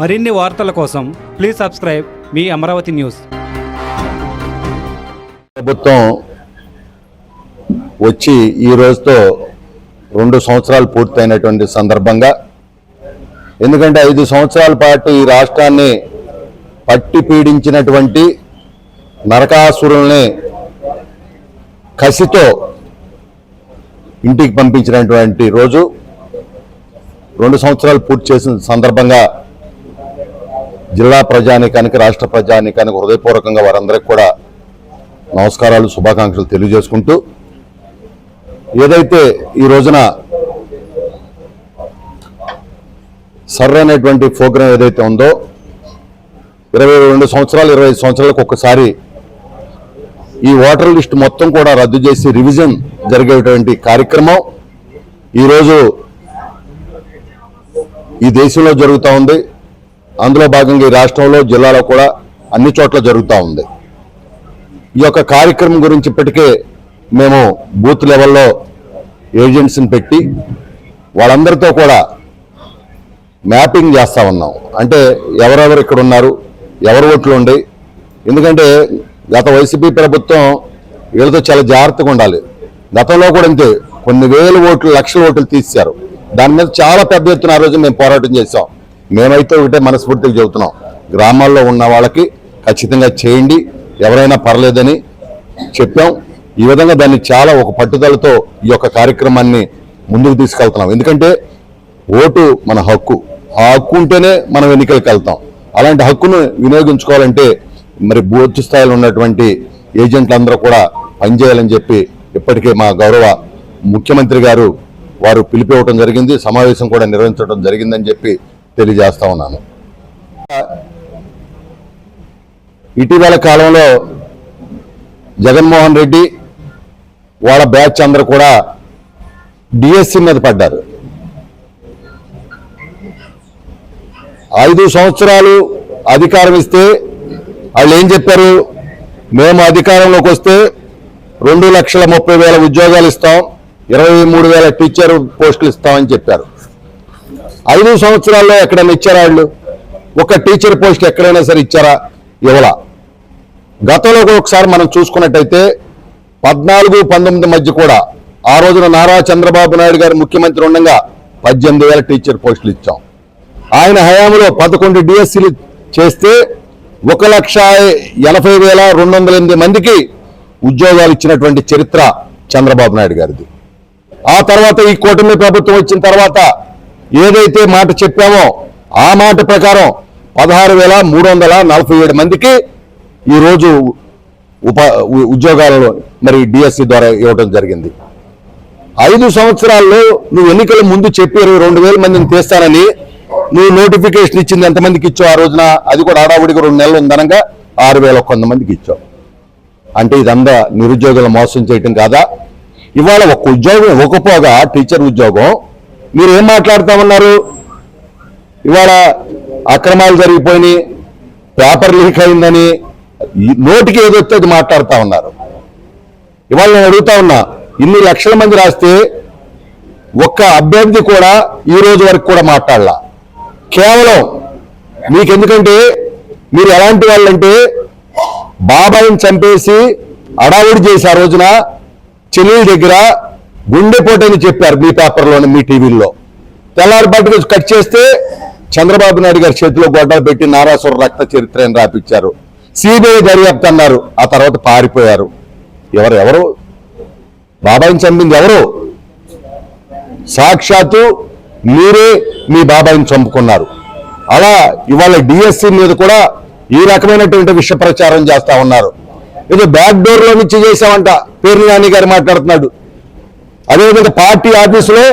మరిన్ని వార్తల కోసం please subscribe me Amaravati news. ప్రభుత్వం వచ్చి ఈ రోజుతో 2 సంవత్సరాలు పూర్తయినటువంటి సందర్భంగా, ఎందుకంటే 5 సంవత్సరాల పాటు ఈ రాష్ట్రాన్ని పట్టి పీడించినటువంటి నరకాసురుల్ని కసితో ఇంటికి పంపించినటువంటి రోజు 2 సంవత్సరాలు పూర్తి చేసిన సందర్భంగా జిల్లా ప్రజానీకానికి, రాష్ట్ర ప్రజానీకానికి హృదయపూర్వకంగా వారందరికీ కూడా నమస్కారాలు, శుభాకాంక్షలు తెలియజేసుకుంటూ, ఏదైతే ఈ రోజున సర్ అనేటువంటి ప్రోగ్రాం ఏదైతే ఉందో 22 సంవత్సరాలు 25 సంవత్సరాలకు ఒక్కసారి ఈ ఓటర్ లిస్ట్ మొత్తం కూడా రద్దు చేసి రివిజన్ జరిగేటువంటి కార్యక్రమం ఈరోజు ఈ దేశంలో జరుగుతూ ఉంది. అందులో భాగంగా ఈ రాష్ట్రంలో, జిల్లాలో కూడా అన్ని చోట్ల జరుగుతూ ఉంది. ఈ యొక్క కార్యక్రమం గురించి ఇప్పటికే మేము బూత్ లెవెల్లో ఏజెంట్స్ని పెట్టి వాళ్ళందరితో కూడా మ్యాపింగ్ చేస్తూ ఉన్నాం. అంటే ఎవరెవరు ఇక్కడ ఉన్నారు, ఎవరు ఓట్లు ఉండి, ఎందుకంటే గత వైసీపీ ప్రభుత్వం వీళ్ళతో చాలా జాగ్రత్తగా ఉండాలి. గతంలో కూడా అంతే, కొన్ని వేల ఓట్లు, లక్షల ఓట్లు తీశారు. దాని మీద చాలా పెద్ద ఎత్తున ఆ రోజు మేము పోరాటం చేసాం. మేమైతే ఒకటే మనస్ఫూర్తిగా చెబుతున్నాం, గ్రామాల్లో ఉన్న వాళ్ళకి ఖచ్చితంగా చేయండి, ఎవరైనా పర్లేదని చెప్పాం. ఈ విధంగా దాన్ని చాలా ఒక పట్టుదలతో ఈ యొక్క కార్యక్రమాన్ని ముందుకు తీసుకెళ్తున్నాం. ఎందుకంటే ఓటు మన హక్కు, ఆ హక్కు ఉంటేనే మనం ఎన్నికలకు వెళ్తాం. అలాంటి హక్కును వినియోగించుకోవాలంటే మరి బూత్ స్థాయిలో ఉన్నటువంటి ఏజెంట్లందరూ కూడా పనిచేయాలని చెప్పి ఇప్పటికే మా గౌరవ ముఖ్యమంత్రి గారు వారు పిలిపివ్వడం జరిగింది, సమావేశం కూడా నిర్వహించడం జరిగిందని చెప్పి తెలియజేస్తా ఉన్నాను. ఇటీవల కాలంలో జగన్మోహన్ రెడ్డి వాళ్ళ బ్యాచ్ అందరూ కూడా డిఎస్సి మీద పడ్డారు. 5 సంవత్సరాలు అధికారం ఇస్తే వాళ్ళు ఏం చెప్పారు, మేము అధికారంలోకి వస్తే 2,30,000 ఉద్యోగాలు ఇస్తాం, 23,000 టీచర్ పోస్టులు ఇస్తామని చెప్పారు. 5 సంవత్సరాల్లో ఎక్కడైనా ఇచ్చారా వాళ్ళు? ఒక టీచర్ పోస్ట్ ఎక్కడైనా సరే ఇచ్చారా? ఇవ్వలా. గతంలో ఒకసారి మనం చూసుకున్నట్టయితే 14-19 మధ్య కూడా ఆ రోజున నారా చంద్రబాబు నాయుడు గారు ముఖ్యమంత్రి ఉండగా 18,000 టీచర్ పోస్టులు ఇచ్చాం. ఆయన హయాంలో 11 డిఎస్సీలు చేస్తే 1,80,208 మందికి ఉద్యోగాలు ఇచ్చినటువంటి చరిత్ర చంద్రబాబు నాయుడు గారిది. ఆ తర్వాత ఈ కూటమి ప్రభుత్వం వచ్చిన తర్వాత ఏదైతే మాట చెప్పామో ఆ మాట ప్రకారం 16,347 మందికి ఈరోజు ఉద్యోగాలలో మరి డిఎస్సి ద్వారా ఇవ్వడం జరిగింది. 5 సంవత్సరాల్లో నువ్వు ఎన్నికల ముందు చెప్పి 22,000 మందిని తీస్తానని నువ్వు నోటిఫికేషన్ ఇచ్చింది ఎంతమందికి ఇచ్చావు ఆ రోజున? అది కూడా హడావుడిగా 2 నెలలు ఉందనగా 6,100 మందికి ఇచ్చావు. అంటే ఇదంతా నిరుద్యోగుల మోసం చేయటం కాదా? ఇవాళ ఒక ఉద్యోగం ఇవ్వకపోగా టీచర్ ఉద్యోగం మీరు ఏం మాట్లాడుతూ ఉన్నారు? ఇవాళ అక్రమాలు జరిగిపోయినాయి, పేపర్ లీక్ అయిందని నోటికి ఏదొస్తే అది మాట్లాడుతూ ఉన్నారు. ఇవాళ నేను అడుగుతా ఉన్నా, ఇన్ని లక్షల మంది రాస్తే ఒక్క అభ్యర్థి కూడా ఈ రోజు వరకు కూడా మాట్లాడలా. కేవలం మీకెందుకంటే మీరు ఎలాంటి వాళ్ళంటే బాబాయిని చంపేసి అడావుడి చేసి ఆ రోజున చెల్లెల దగ్గర గుండెపోటని చెప్పారు మీ పేపర్లోనే, మీ టీవీల్లో. తెల్లారి పట్టుకు కట్ చేస్తే చంద్రబాబు నాయుడు గారి చేతిలో గొడ్డలు పెట్టి నారాసుర రక్త చరిత్ర అని రాపించారు. సిబిఐ దర్యాప్తు అన్నారు, ఆ తర్వాత పారిపోయారు. ఎవరు బాబాయిని చంపింది? ఎవరు? సాక్షాత్తు మీరే మీ బాబాయిని చంపుకున్నారు. అలా ఇవాళ డిఎస్సి మీద కూడా ఈ రకమైనటువంటి విష ప్రచారం చేస్తా ఉన్నారు. ఏదో బ్యాక్ డోర్ లో నుంచి చేశామంట పేర్ని నాని గారు మాట్లాడుతున్నాడు. అదేవిధంగా పార్టీ ఆఫీసులో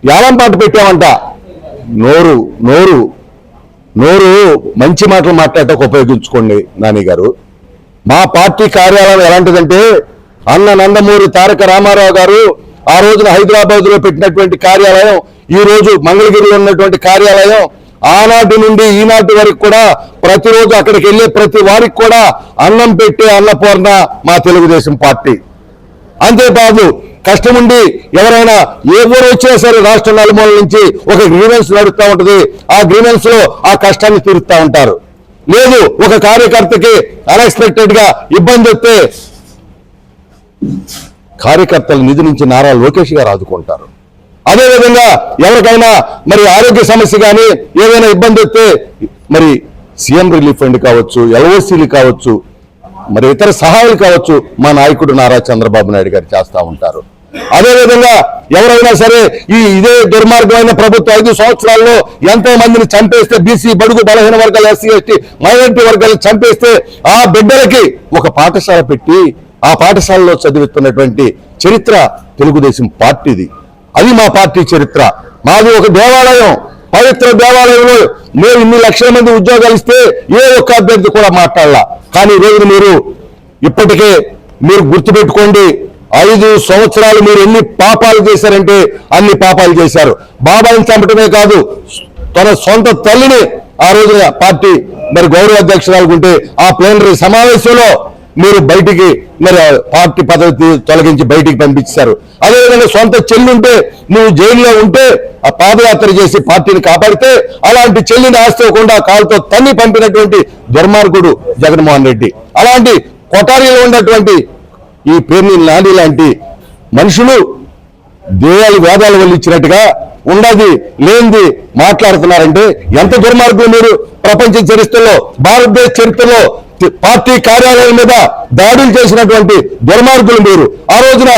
యాలం పాట పెట్టామంట. నోరు నోరు నోరు మంచి మాటలు మాట్లాడటకు ఉపయోగించుకోండి నాని గారు. మా పార్టీ కార్యాలయం ఎలాంటిదంటే అన్న నందమూరి తారక రామారావు గారు ఆ రోజున హైదరాబాద్ లో పెట్టినటువంటి కార్యాలయం, ఈ రోజు మంగళగిరిలో ఉన్నటువంటి కార్యాలయం, ఆనాటి నుండి ఈనాటి వరకు కూడా ప్రతిరోజు అక్కడికి వెళ్ళే ప్రతి వారికి కూడా అన్నం పెట్టే అన్నపూర్ణ మా తెలుగుదేశం పార్టీ. అంతేకాదు కష్టం ఉండి ఎవరైనా ఎవరు వచ్చినా సరే రాష్ట్ర నలుమూల నుంచి ఒక గ్రీవెన్స్ నడుస్తూ ఉంటుంది. ఆ గ్రీవెన్స్ లో ఆ కష్టాన్ని తీరుస్తూ ఉంటారు. లేదు ఒక కార్యకర్తకి అన్ఎక్స్పెక్టెడ్ గా ఇబ్బంది వస్తే కార్యకర్తల నిధి నుంచి నారా లోకేష్ గారు ఆదుకుంటారు. అదేవిధంగా ఎవరికైనా మరి ఆరోగ్య సమస్య కానీ ఏదైనా ఇబ్బంది వస్తే మరి సీఎం రిలీఫ్ ఫండ్ కావచ్చు, ఎల్ఓసీలు కావచ్చు, మరి ఇతర సహాయాలు కావచ్చు మా నాయకుడు నారా చంద్రబాబు నాయుడు గారు చేస్తూ ఉంటారు. అదేవిధంగా ఎవరైనా సరే ఇదే దుర్మార్గమైన ప్రభుత్వం 5 సంవత్సరాల్లో ఎంతో మందిని చంపేస్తే, బీసీ బడుగు బలహీన వర్గాలు, ఎస్సీ ఎస్టీ మైనారిటీ వర్గాలు చంపేస్తే ఆ బిడ్డలకి ఒక పాఠశాల పెట్టి ఆ పాఠశాలలో చదివిస్తున్నటువంటి చరిత్ర తెలుగుదేశం పార్టీది. అది మా పార్టీ చరిత్ర. మాది ఒక దేవాలయం, పవిత్ర దేవాలయంలో మేము ఇన్ని లక్షల మంది ఉద్యోగాలు ఇస్తే ఏ ఒక్క అభ్యర్థి కూడా మాట్లాడాల. కానీ ఈ రోజున మీరు ఇప్పటికే మీరు గుర్తుపెట్టుకోండి, 5 సంవత్సరాలు మీరు ఎన్ని పాపాలు చేశారంటే అన్ని పాపాలు చేశారు. బాబాయిని చంపటమే కాదు, తన సొంత తల్లిని ఆ రోజున పార్టీ మరి గౌరవ అధ్యక్షురాలు ఉంటే ఆ ప్లేనరీ సమావేశంలో మీరు బయటికి మరి పార్టీ పదవి తొలగించి బయటికి పంపించారు. అదేవిధంగా సొంత చెల్లి ఉంటే నువ్వు జైల్లో ఉంటే ఆ పాదయాత్ర చేసి పార్టీని కాపాడితే అలాంటి చెల్లిని ఆస్తోకుండా కాలుతో తన్ని పంపినటువంటి దుర్మార్గుడు జగన్మోహన్ రెడ్డి. అలాంటి కొఠారీలో ఉన్నటువంటి ఈ పేర్ని నాని లాంటి మనుషులు దేయాలు వేదాలు వల్లిచ్చినట్టుగా ఉండది లేనిది మాట్లాడుతున్నారంటే ఎంత దుర్మార్గులు మీరు. ప్రపంచ చరిత్రలో, భారతదేశ చరిత్రలో పార్టీ కార్యాలయం మీద దాడులు చేసినటువంటి దుర్మార్గులు మీరు. ఆ రోజున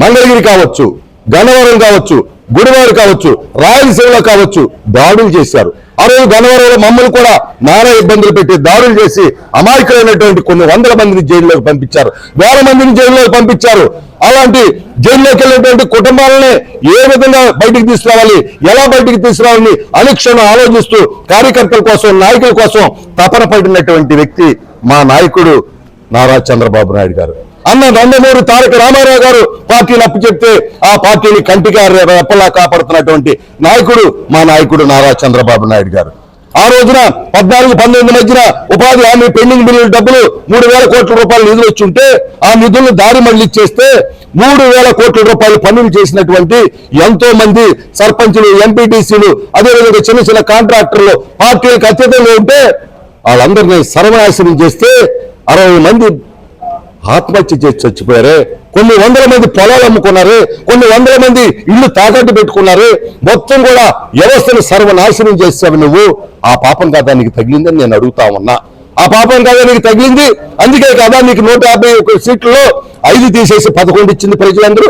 మంగళగిరి కావచ్చు, గన్నవరం కావచ్చు, గుడివారు కావచ్చు, రాయలసీమలో కావచ్చు దాడులు చేశారు. ఆ రోజు గన్నవరంలో మమ్మల్ని కూడా నానా ఇబ్బందులు పెట్టి దాడులు చేసి అమాయకులైనటువంటి కొన్ని వందల మందిని జైల్లోకి పంపించారు, వేల మందిని జైల్లోకి పంపించారు. అలాంటి జైల్లోకి వెళ్ళినటువంటి కుటుంబాలనే ఏ విధంగా బయటికి తీసుకురావాలి, ఎలా బయటికి తీసుకురావాలని అనుక్షణం ఆలోచిస్తూ కార్యకర్తల కోసం, నాయకుల కోసం తపన పడినటువంటి వ్యక్తి మా నాయకుడు నారా చంద్రబాబు నాయుడు గారు. అన్న నందమూరి తారక రామారావు గారు పార్టీని అప్పచెప్తే ఆ పార్టీని కంటికి రెప్పలా కాపాడుతున్నటువంటి నాయకుడు మా నాయకుడు నారా చంద్రబాబు నాయుడు గారు. ఆ రోజున 14-19 మధ్యన ఉపాధి హామీ పెండింగ్ బిల్లుల డబ్బులు 3,000 కోట్ల రూపాయలు నిధులు వచ్చి ఉంటే ఆ నిధులను దారి మళ్లిచ్చేస్తే 3,000 కోట్ల రూపాయలు పనులు చేసినటువంటి ఎంతో మంది సర్పంచులు, ఎంపీటీసీలు, అదేవిధంగా చిన్న చిన్న కాంట్రాక్టర్లు పార్టీలకు అత్యధికంగా ఉంటే వాళ్ళందరినీ సర్వనాశనం చేస్తే 60 మంది ఆత్మహత్య చేసి చచ్చిపోయారే, కొన్ని వందల మంది పొలాలు అమ్ముకున్నారు, కొన్ని వందల మంది ఇల్లు తాకట్టు పెట్టుకున్నారు. మొత్తం కూడా వ్యవస్థను సర్వనాశనం చేసావు నువ్వు. ఆ పాపం కాదా నీకు తగిలిందని నేను అడుగుతా ఉన్నా. ఆ పాపం కాదా నీకు తగిలింది? అందుకే కదా నీకు 151 సీట్లలో 5 తీసేసి 11 ఇచ్చింది ప్రజలందరూ.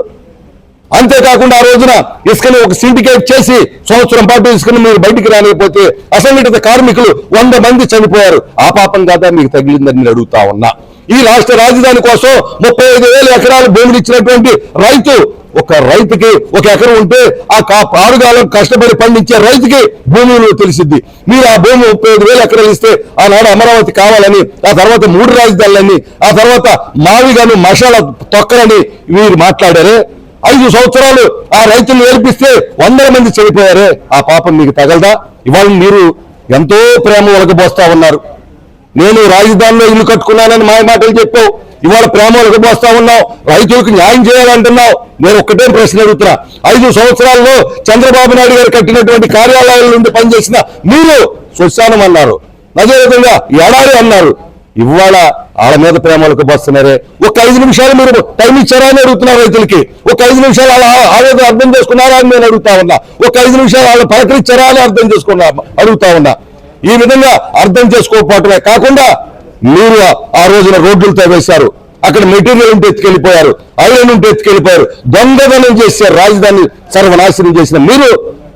అంతేకాకుండా ఆ రోజున ఇసుకని ఒక సిండికేట్ చేసి సంవత్సరం పాటు ఇసుకని మీరు బయటికి రానిపోతే అసంఘటిత కార్మికులు 100 మంది చనిపోయారు. ఆ పాపం కాదా మీకు తగిలిందని నేను అడుగుతా ఉన్నా. ఈ రాష్ట్ర రాజధాని కోసం 35,000 ఎకరాలు భూములు ఇచ్చినటువంటి రైతు, ఒక రైతుకి 1 ఎకరం ఉంటే ఆ 6 కాలం కష్టపడి పండించే రైతుకి భూములు తెలిసిద్ది. మీరు ఆ భూమి 35,000 ఎకరాలు ఇస్తే ఆనాడు అమరావతి కావాలని, ఆ తర్వాత 3 రాజధానులని, ఆ తర్వాత మావిగాను మషాల తొక్కలని మీరు మాట్లాడారే. 5 సంవత్సరాలు ఆ రైతులు ఏర్పిస్తే 100 మంది చనిపోయారే. ఆ పాపం మీకు తగలదా? ఇవాళ మీరు ఎంతో ప్రేమ ఒలకబోస్తా ఉన్నారు. నేను రాజధానిలో ఇల్లు కట్టుకున్నానని మాయ మాటలు చెప్పావు. ఇవాళ ప్రేమ ఒలకబోస్తా ఉన్నావు, రైతులకు న్యాయం చేయాలంటున్నావు. నేను ఒక్కటే ప్రశ్న అడుగుతున్నా, 5 సంవత్సరాల్లో చంద్రబాబు నాయుడు గారు కట్టినటువంటి కార్యాలయాల నుండి పనిచేసిన మీరు శ్మశానం అన్నారు, అదేవిధంగా ఎడారి అన్నారు. ఇవాళ వాళ్ళ మీద ప్రేమలకు వస్తున్నారే. ఒక 5 నిమిషాలు మీరు టైం ఇచ్చారా అని అడుగుతున్నారు రైతులకి. ఒక 5 నిమిషాలు వాళ్ళ ఆవేదన అర్థం చేసుకున్నారా అని నేను అడుగుతా ఉన్నా. ఒక 5 నిమిషాలు వాళ్ళు పలకరించారా అని అడుగుతా ఉన్నా. ఈ విధంగా అర్థం చేసుకోకపోవటమే కాకుండా మీరు ఆ రోజున రోడ్లు తవ్వేశారు, అక్కడ మెటీరియల్ ఉంటే ఎత్తుకెళ్ళిపోయారు, ఐరన్ ఉంటే ఎత్తుకెళ్ళిపోయారు, దొంగదనం చేశారు, రాజధాని సర్వనాశనం చేసిన మీరు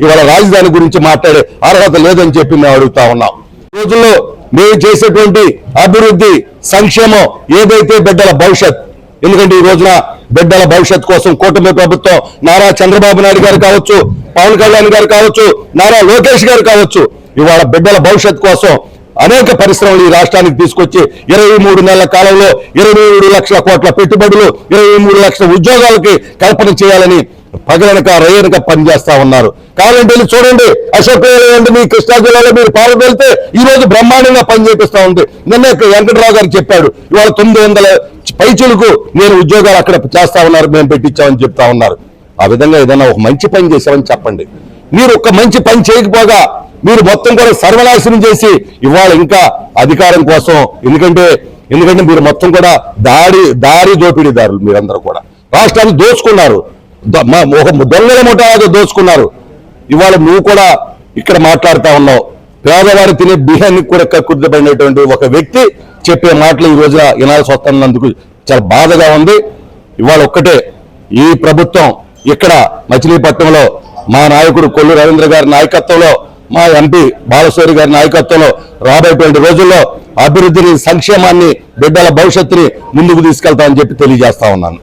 ఇవాళ రాజధాని గురించి మాట్లాడే అర్హత లేదని చెప్పి మేము అడుగుతా ఉన్నాం. రోజుల్లో మేము చేసేటువంటి అభివృద్ధి, సంక్షేమం ఏదైతే బిడ్డల భవిష్యత్, ఎందుకంటే ఈ రోజున బిడ్డల భవిష్యత్ కోసం కూటమి ప్రభుత్వం నారా చంద్రబాబు నాయుడు గారు కావచ్చు, పవన్ కళ్యాణ్ గారు కావచ్చు, నారా లోకేష్ గారు కావచ్చు, ఇవాళ బిడ్డల భవిష్యత్ కోసం అనేక పరిశ్రమలు ఈ రాష్ట్రానికి తీసుకొచ్చి 23 నెలల కాలంలో 23 లక్షల కోట్ల పెట్టుబడులు 23 లక్షల ఉద్యోగాలకి కల్పన చేయాలని పగలనక రేయనక పనిచేస్తా ఉన్నారు. కావాలంటే వెళ్ళి చూడండి, అశోక్ లేదంటే మీ కృష్ణా జిల్లాలో మీరు పాలన వెళ్తే ఈ రోజు బ్రహ్మాండంగా పని చేపిస్తా ఉంది. నిన్న వెంకటరావు గారు చెప్పాడు, ఇవాళ 900 పైచులకు నేను ఉద్యోగాలు అక్కడ చేస్తా ఉన్నారు, మేము పెట్టించామని చెప్తా ఉన్నారు. ఆ విధంగా ఏదైనా ఒక మంచి పని చేశామని చెప్పండి. మీరు ఒక మంచి పని చేయకపోగా మీరు మొత్తం కూడా సర్వనాశనం చేసి ఇవాళ ఇంకా అధికారం కోసం, ఎందుకంటే మీరు మొత్తం కూడా దారి దోపిడీదారులు, మీరందరూ కూడా రాష్ట్రాన్ని దోచుకున్నారు, ఒక దొంగల ముఠాగా దోచుకున్నారు. ఇవాళ నువ్వు కూడా ఇక్కడ మాట్లాడుతా ఉన్నావు. పేదవారు తినే బియ్యానికి కూడా కక్కుర్తిపడినటువంటి ఒక వ్యక్తి చెప్పే మాటలు ఈ రోజున వినాల్సి వస్తున్నందుకు చాలా బాధగా ఉంది. ఇవాళ ఒక్కటే, ఈ ప్రభుత్వం ఇక్కడ మచిలీపట్నంలో మా నాయకుడు కొల్లు రవీంద్ర గారి నాయకత్వంలో, మా ఎంపీ బాలశౌరి గారి నాయకత్వంలో రాబోయేటువంటి రోజుల్లో అభివృద్ధిని, సంక్షేమాన్ని, బిడ్డల భవిష్యత్తుని ముందుకు తీసుకెళ్తామని చెప్పి తెలియజేస్తా ఉన్నాను.